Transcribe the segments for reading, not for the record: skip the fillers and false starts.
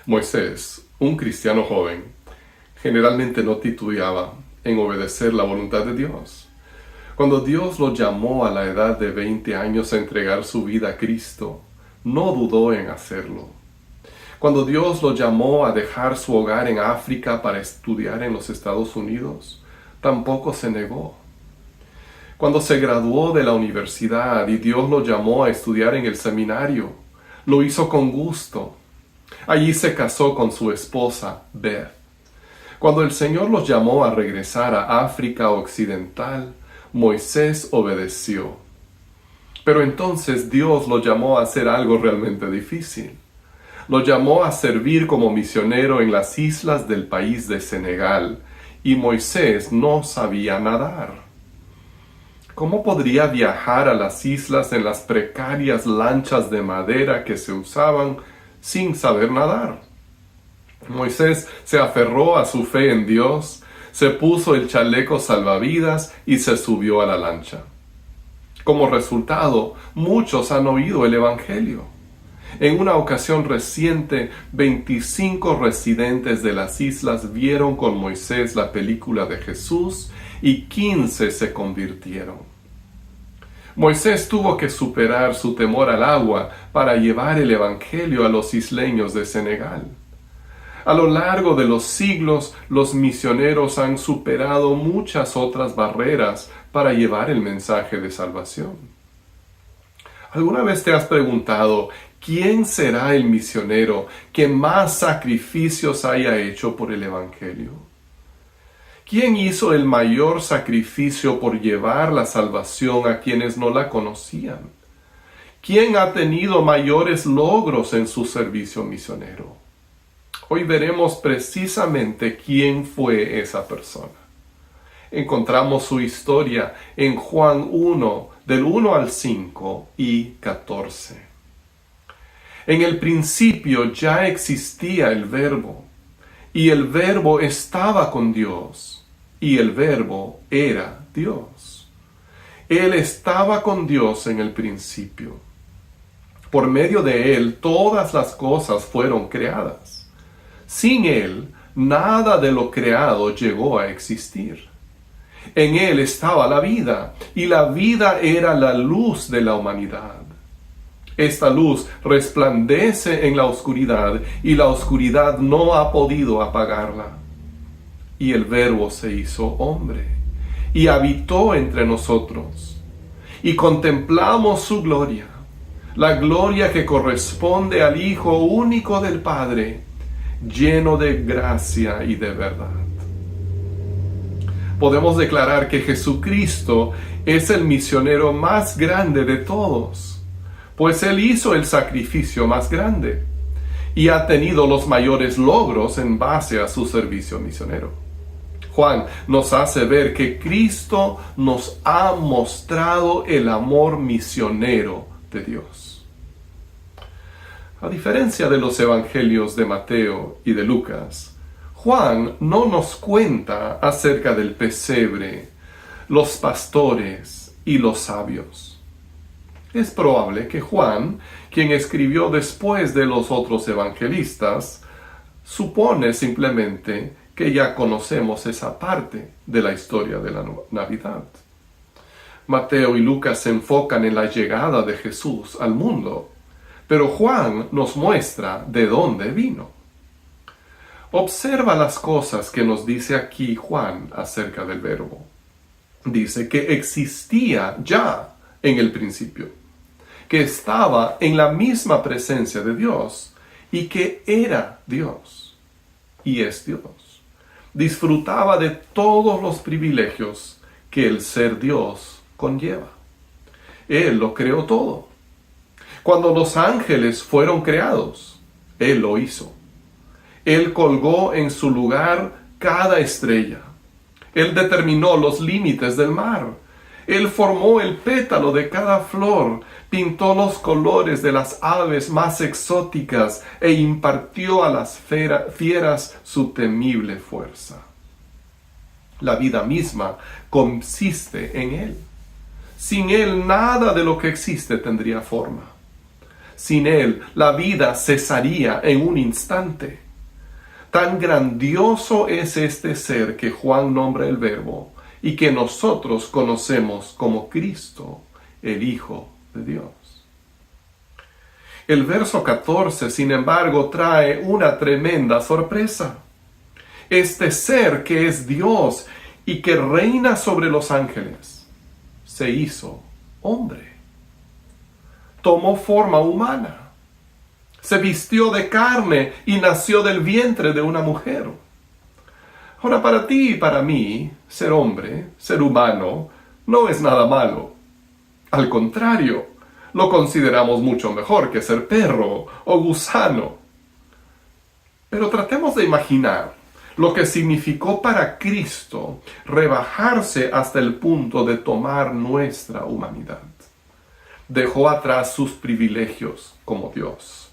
Moisés, un cristiano joven, generalmente no titubeaba en obedecer la voluntad de Dios. Cuando Dios lo llamó a la edad de 20 años a entregar su vida a Cristo, no dudó en hacerlo. Cuando Dios lo llamó a dejar su hogar en África para estudiar en los Estados Unidos, tampoco se negó. Cuando se graduó de la universidad y Dios lo llamó a estudiar en el seminario, lo hizo con gusto. Allí se casó con su esposa, Beth. Cuando el Señor los llamó a regresar a África Occidental, Moisés obedeció. Pero entonces Dios lo llamó a hacer algo realmente difícil. Lo llamó a servir como misionero en las islas del país de Senegal, y Moisés no sabía nadar. ¿Cómo podría viajar a las islas en las precarias lanchas de madera que se usaban sin saber nadar? Moisés se aferró a su fe en Dios, se puso el chaleco salvavidas y se subió a la lancha. Como resultado, muchos han oído el Evangelio. En una ocasión reciente, 25 residentes de las islas vieron con Moisés la película de Jesús y 15 se convirtieron. Moisés tuvo que superar su temor al agua para llevar el Evangelio a los isleños de Senegal. A lo largo de los siglos, los misioneros han superado muchas otras barreras para llevar el mensaje de salvación. ¿Alguna vez te has preguntado quién será el misionero que más sacrificios haya hecho por el Evangelio? ¿Quién hizo el mayor sacrificio por llevar la salvación a quienes no la conocían? ¿Quién ha tenido mayores logros en su servicio misionero? Hoy veremos precisamente quién fue esa persona. Encontramos su historia en Juan 1, del 1 al 5 y 14. En el principio ya existía el Verbo, y el Verbo estaba con Dios, y el Verbo era Dios. Él estaba con Dios en el principio. Por medio de Él todas las cosas fueron creadas. Sin Él, nada de lo creado llegó a existir. En Él estaba la vida, y la vida era la luz de la humanidad. Esta luz resplandece en la oscuridad, y la oscuridad no ha podido apagarla. Y el Verbo se hizo hombre, y habitó entre nosotros. Y contemplamos su gloria, la gloria que corresponde al Hijo único del Padre, lleno de gracia y de verdad. Podemos declarar que Jesucristo es el misionero más grande de todos, pues Él hizo el sacrificio más grande y ha tenido los mayores logros en base a su servicio misionero. Juan nos hace ver que Cristo nos ha mostrado el amor misionero de Dios. A diferencia de los evangelios de Mateo y de Lucas, Juan no nos cuenta acerca del pesebre, los pastores y los sabios. Es probable que Juan, quien escribió después de los otros evangelistas, supone simplemente que ya conocemos esa parte de la historia de la Navidad. Mateo y Lucas se enfocan en la llegada de Jesús al mundo, pero Juan nos muestra de dónde vino. Observa las cosas que nos dice aquí Juan acerca del Verbo. Dice que existía ya en el principio, que estaba en la misma presencia de Dios y que era Dios y es Dios. Disfrutaba de todos los privilegios que el ser Dios conlleva. Él lo creó todo. Cuando los ángeles fueron creados, Él lo hizo. Él colgó en su lugar cada estrella. Él determinó los límites del mar. Él formó el pétalo de cada flor, pintó los colores de las aves más exóticas e impartió a las fieras su temible fuerza. La vida misma consiste en Él. Sin Él nada de lo que existe tendría forma. Sin Él, la vida cesaría en un instante. Tan grandioso es este ser que Juan nombra el Verbo y que nosotros conocemos como Cristo, el Hijo de Dios. El verso 14, sin embargo, trae una tremenda sorpresa. Este ser que es Dios y que reina sobre los ángeles, se hizo hombre. Tomó forma humana. Se vistió de carne y nació del vientre de una mujer. Ahora, para ti y para mí, ser hombre, ser humano, no es nada malo. Al contrario, lo consideramos mucho mejor que ser perro o gusano. Pero tratemos de imaginar lo que significó para Cristo rebajarse hasta el punto de tomar nuestra humanidad. Dejó atrás sus privilegios como Dios.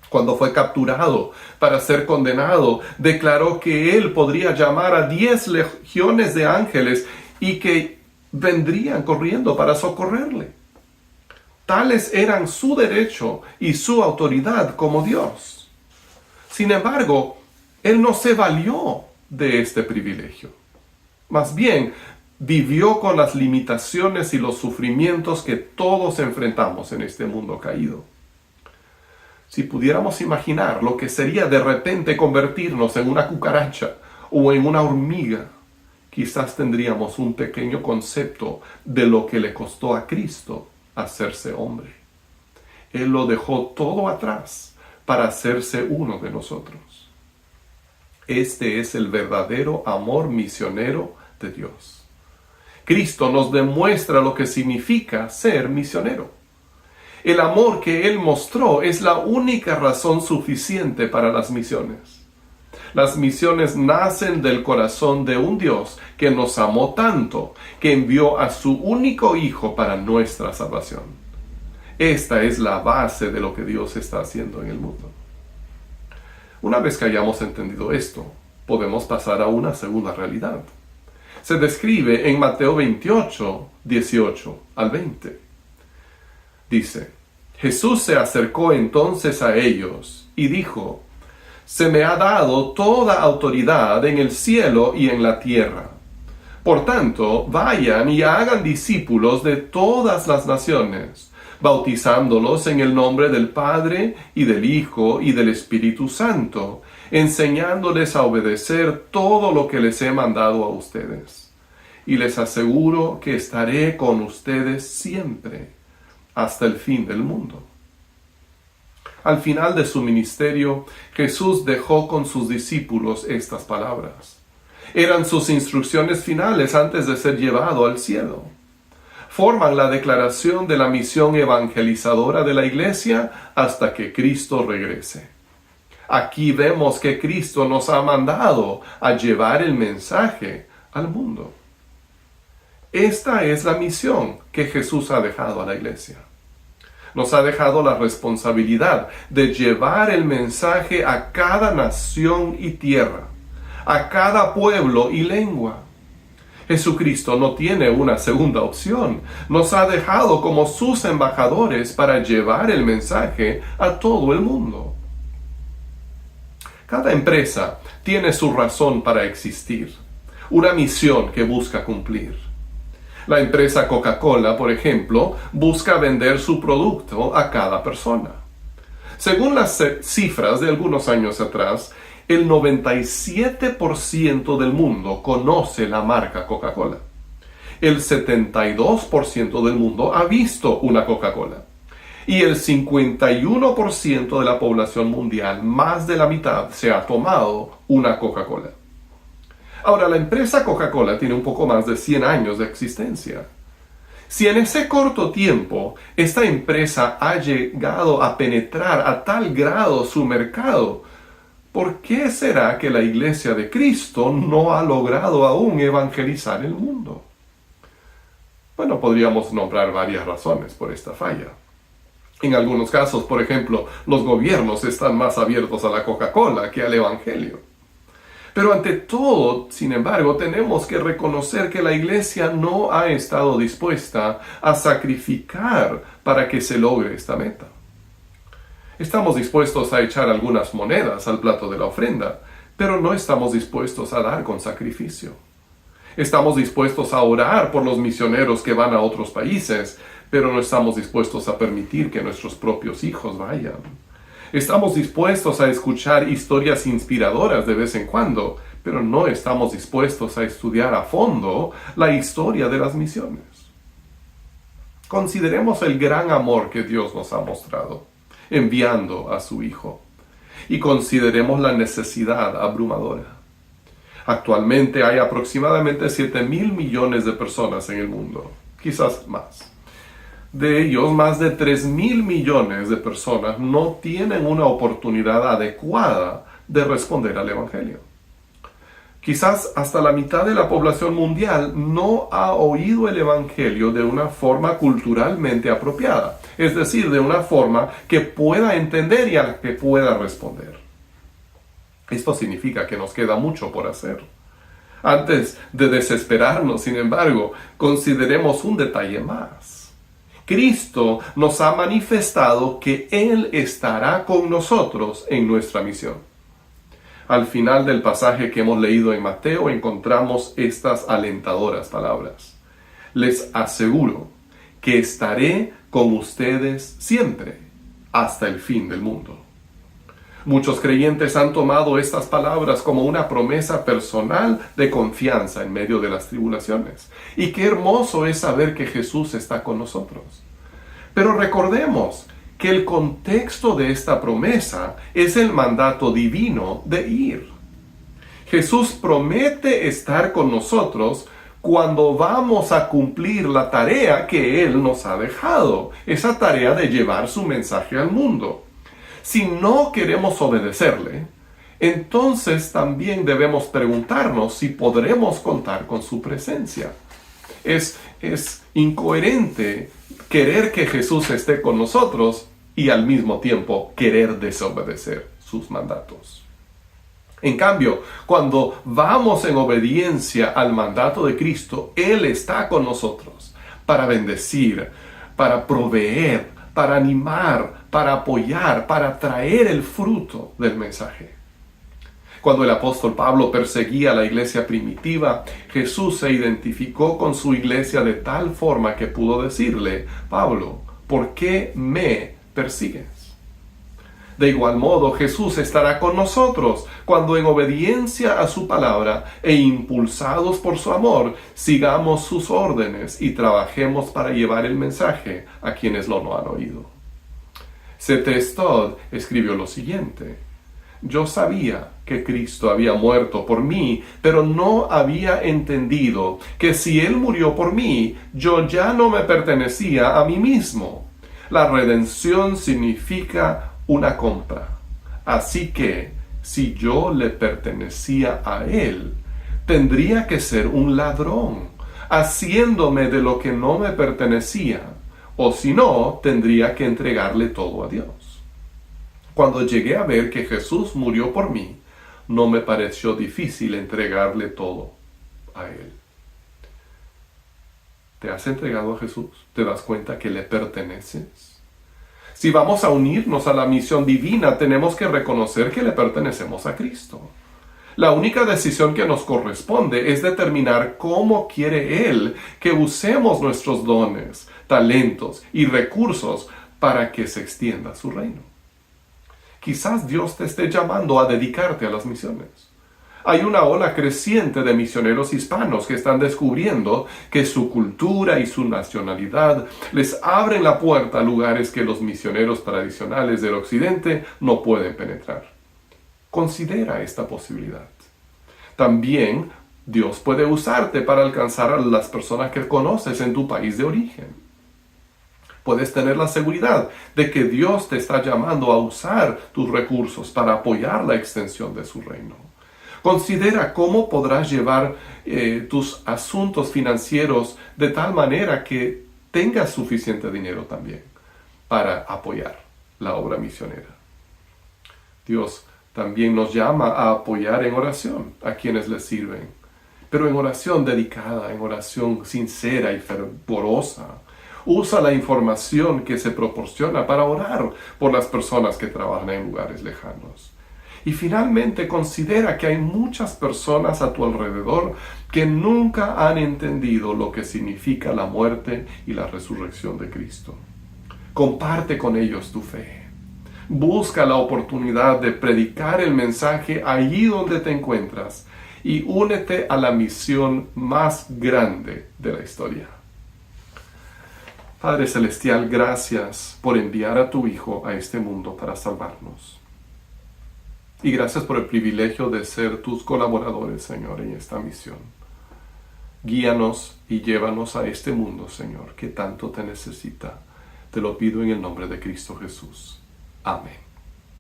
Cuando fue capturado para ser condenado, declaró que él podría llamar a 10 legiones de ángeles y que vendrían corriendo para socorrerle. Tales eran su derecho y su autoridad como Dios. Sin embargo, él no se valió de este privilegio. Más bien, vivió con las limitaciones y los sufrimientos que todos enfrentamos en este mundo caído. Si pudiéramos imaginar lo que sería de repente convertirnos en una cucaracha o en una hormiga, quizás tendríamos un pequeño concepto de lo que le costó a Cristo hacerse hombre. Él lo dejó todo atrás para hacerse uno de nosotros. Este es el verdadero amor misionero de Dios. Cristo nos demuestra lo que significa ser misionero. El amor que Él mostró es la única razón suficiente para las misiones. Las misiones nacen del corazón de un Dios que nos amó tanto, que envió a su único Hijo para nuestra salvación. Esta es la base de lo que Dios está haciendo en el mundo. Una vez que hayamos entendido esto, podemos pasar a una segunda realidad. Se describe en Mateo 28, 18 al 20. Dice: Jesús se acercó entonces a ellos y dijo: Se me ha dado toda autoridad en el cielo y en la tierra. Por tanto, vayan y hagan discípulos de todas las naciones, bautizándolos en el nombre del Padre y del Hijo y del Espíritu Santo, enseñándoles a obedecer todo lo que les he mandado a ustedes. Y les aseguro que estaré con ustedes siempre, hasta el fin del mundo. Al final de su ministerio, Jesús dejó con sus discípulos estas palabras. Eran sus instrucciones finales antes de ser llevado al cielo. Forman la declaración de la misión evangelizadora de la Iglesia hasta que Cristo regrese. Aquí vemos que Cristo nos ha mandado a llevar el mensaje al mundo. Esta es la misión que Jesús ha dejado a la Iglesia. Nos ha dejado la responsabilidad de llevar el mensaje a cada nación y tierra, a cada pueblo y lengua. Jesucristo no tiene una segunda opción. Nos ha dejado como sus embajadores para llevar el mensaje a todo el mundo. Cada empresa tiene su razón para existir, una misión que busca cumplir. La empresa Coca-Cola, por ejemplo, busca vender su producto a cada persona. Según las cifras de algunos años atrás, el 97% del mundo conoce la marca Coca-Cola. El 72% del mundo ha visto una Coca-Cola. Y el 51% de la población mundial, más de la mitad, se ha tomado una Coca-Cola. Ahora, la empresa Coca-Cola tiene un poco más de 100 años de existencia. Si en ese corto tiempo esta empresa ha llegado a penetrar a tal grado su mercado, ¿por qué será que la Iglesia de Cristo no ha logrado aún evangelizar el mundo? Bueno, podríamos nombrar varias razones por esta falla. En algunos casos, por ejemplo, los gobiernos están más abiertos a la Coca-Cola que al Evangelio. Pero ante todo, sin embargo, tenemos que reconocer que la Iglesia no ha estado dispuesta a sacrificar para que se logre esta meta. Estamos dispuestos a echar algunas monedas al plato de la ofrenda, pero no estamos dispuestos a dar con sacrificio. Estamos dispuestos a orar por los misioneros que van a otros países, pero no estamos dispuestos a permitir que nuestros propios hijos vayan. Estamos dispuestos a escuchar historias inspiradoras de vez en cuando, pero no estamos dispuestos a estudiar a fondo la historia de las misiones. Consideremos el gran amor que Dios nos ha mostrado, enviando a su Hijo, y consideremos la necesidad abrumadora. Actualmente hay aproximadamente 7.000 millones de personas en el mundo, quizás más. De ellos, más de 3.000 millones de personas no tienen una oportunidad adecuada de responder al Evangelio. Quizás hasta la mitad de la población mundial no ha oído el Evangelio de una forma culturalmente apropiada, es decir, de una forma que pueda entender y a la que pueda responder. Esto significa que nos queda mucho por hacer. Antes de desesperarnos, sin embargo, consideremos un detalle más. Cristo nos ha manifestado que Él estará con nosotros en nuestra misión. Al final del pasaje que hemos leído en Mateo encontramos estas alentadoras palabras. Les aseguro que estaré con ustedes siempre, hasta el fin del mundo. Muchos creyentes han tomado estas palabras como una promesa personal de confianza en medio de las tribulaciones. Y qué hermoso es saber que Jesús está con nosotros. Pero recordemos que el contexto de esta promesa es el mandato divino de ir. Jesús promete estar con nosotros cuando vamos a cumplir la tarea que Él nos ha dejado, esa tarea de llevar su mensaje al mundo. Si no queremos obedecerle, entonces también debemos preguntarnos si podremos contar con su presencia. Es incoherente querer que Jesús esté con nosotros y al mismo tiempo querer desobedecer sus mandatos. En cambio, cuando vamos en obediencia al mandato de Cristo, Él está con nosotros para bendecir, para proveer, para animar, para apoyar, para traer el fruto del mensaje. Cuando el apóstol Pablo perseguía a la iglesia primitiva, Jesús se identificó con su iglesia de tal forma que pudo decirle: Pablo, ¿por qué me persigues? De igual modo, Jesús estará con nosotros cuando en obediencia a su palabra e impulsados por su amor, sigamos sus órdenes y trabajemos para llevar el mensaje a quienes lo no han oído. C.T. Studd escribió lo siguiente: yo sabía que Cristo había muerto por mí, pero no había entendido que si Él murió por mí, yo ya no me pertenecía a mí mismo. La redención significa una compra. Así que, si yo le pertenecía a Él, tendría que ser un ladrón, haciéndome de lo que no me pertenecía, o si no, tendría que entregarle todo a Dios. Cuando llegué a ver que Jesús murió por mí, no me pareció difícil entregarle todo a Él. ¿Te has entregado a Jesús? ¿Te das cuenta que le perteneces? Si vamos a unirnos a la misión divina, tenemos que reconocer que le pertenecemos a Cristo. La única decisión que nos corresponde es determinar cómo quiere Él que usemos nuestros dones, talentos y recursos para que se extienda su reino. Quizás Dios te esté llamando a dedicarte a las misiones. Hay una ola creciente de misioneros hispanos que están descubriendo que su cultura y su nacionalidad les abren la puerta a lugares que los misioneros tradicionales del occidente no pueden penetrar. Considera esta posibilidad. También Dios puede usarte para alcanzar a las personas que conoces en tu país de origen. Puedes tener la seguridad de que Dios te está llamando a usar tus recursos para apoyar la extensión de su reino. Considera cómo podrás llevar tus asuntos financieros de tal manera que tengas suficiente dinero también para apoyar la obra misionera. Dios también nos llama a apoyar en oración a quienes le sirven, pero en oración dedicada, en oración sincera y fervorosa. Usa la información que se proporciona para orar por las personas que trabajan en lugares lejanos. Y finalmente considera que hay muchas personas a tu alrededor que nunca han entendido lo que significa la muerte y la resurrección de Cristo. Comparte con ellos tu fe. Busca la oportunidad de predicar el mensaje allí donde te encuentras y únete a la misión más grande de la historia. Padre Celestial, gracias por enviar a tu Hijo a este mundo para salvarnos. Y gracias por el privilegio de ser tus colaboradores, Señor, en esta misión. Guíanos y llévanos a este mundo, Señor, que tanto te necesita. Te lo pido en el nombre de Cristo Jesús. Amén.